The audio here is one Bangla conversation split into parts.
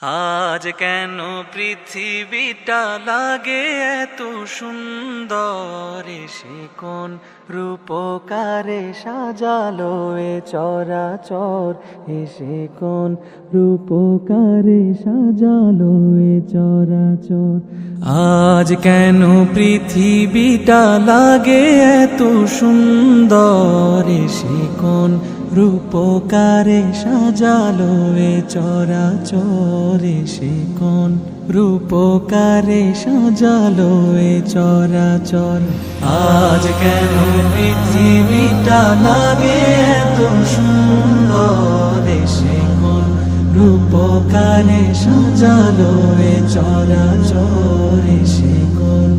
আজ কেন পৃথিবীটা লাগে এত সুন্দর, সে কোন রূপকারে সাজালো এ চরাচর, এসে কোন রূপকারে সাজালো এ চরাচর। আজ কেন পৃথিবীটা লাগে এত সুন্দর, এসে কোন রূপকারে সাজালো এ চরাচর, এসে কোন রূপকারে সাজালো এ চরাচর। আজ কেন পৃথিবীটা লাগে এত সুন্দর, এসে কোন রূপকারে সাজালো এ চরাচর, এসে কোন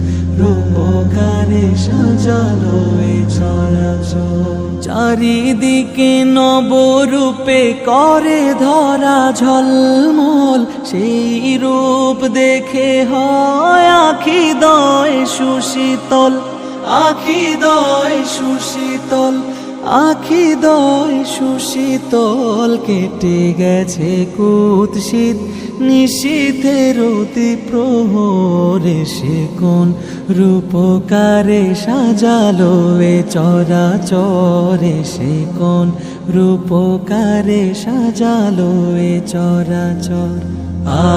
রূপকারে সাজালো এ চরাচর। চারিদিকে নবরূপে করে ধরা ঝলমল, সেই রূপ দেখে হয় আখি দয় সুশীতল, আখি দয় সুশীতল, আখি দয় সুশীতল। কেটে গেছে কুৎসিত নিশীথের অতি প্রহর, এসে কোন রূপকারে সাজালো এ চরাচর, এসে কোন রূপকারে সাজালো এ চরাচর।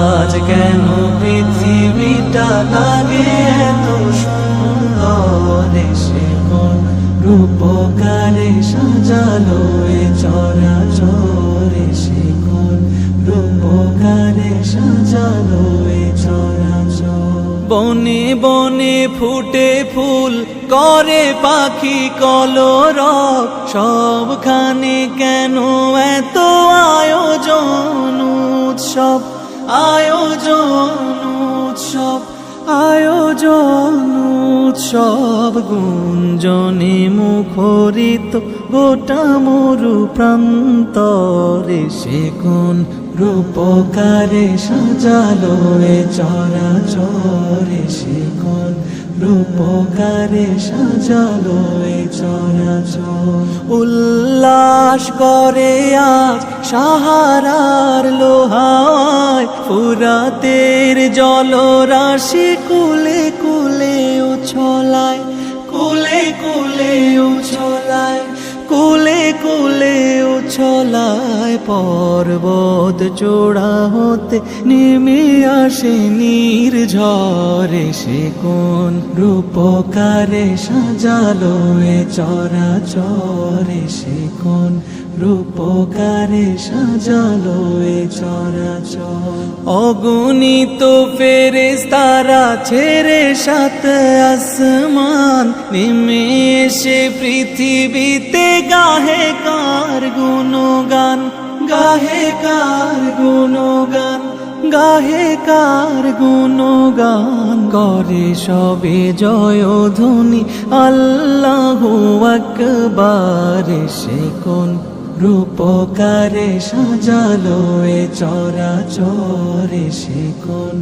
আজ কেন পৃথিবীটা লাগে এত সুন্দর, এসে কোন রূপকারে সাজালো এ চরাচর, এসে কোন রূপকারে সাজালো এ চরাচর। বনে বনে ফুটে ফুল করে পাখি কলরব, সবখানে কেন এত আয়োজন উৎসব, আয়োজন উৎসব, আয়োজন উৎসব। গুঞ্জনে মুখরিত গোটা মরু প্রান্তর, এসে কোন রূপকারে সাজালো এ চরাচর, এসে কোন রূপকারে সাজালো এ চরাচর। উল্লাস করে আজ সাহারার লোহায়, ফুরাতের জলরাশি কুলে কুলে উছলায়, কুলে কুলে উছলায়, কুলে কুলে উছলায়। পর্বত চূড়া হতে নেমে আসে নির্ঝর, এসে কোন রূপকারে সাজালো এ চরাচর, এসে কোন রূপকারে সাজালো এ চরাচর। অগণিত ফেরেশতারা ছেড়ে সাত আসমান, নেমে এসে পৃথিবীতে গাহে কার গুণগান, গাহে কার গুণগান, গাহে কার গুণগান। করে সবে জয়ধ্বনি আল্লাহু আকবার, এসে কোন রূপকারে সাজালো এ চরাচর, এসে কোন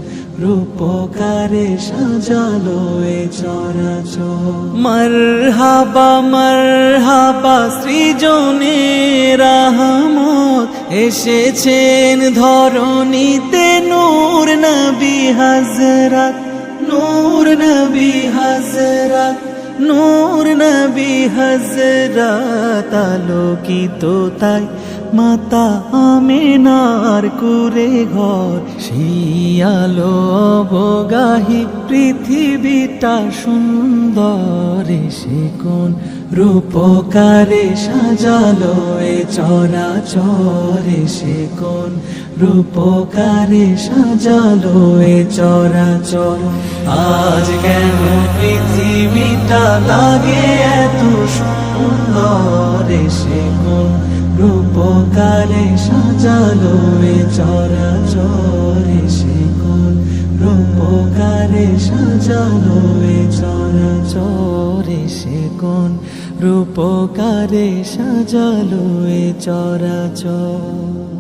রূপকারে সাজালো এ চরাচর। মারহাবা মারহাবা সৃজনে রাহমত, এসেছেন ধরণীতে নূর নবী হযরত, নূর নবী হযরত, নূর নবী হযরত। আলোকিত তাই মাতা আমিনার কুরে ঘর, সেই আলো অবগাহী পৃথিবীটা সুন্দর, এসে কোন রূপকারে সাজালো এ চরাচর, এসে কোন রূপকারে সাজালো এ চরাচর। আজ কেন পৃথিবীটা লাগে এত সুন্দর, এসে কোন রূপকারে সাজালো এ চরাচর, এসে কোন রূপকারে সাজালো এ চরাচর, এসে কোন রূপকারে সাজালো এ চরাচর।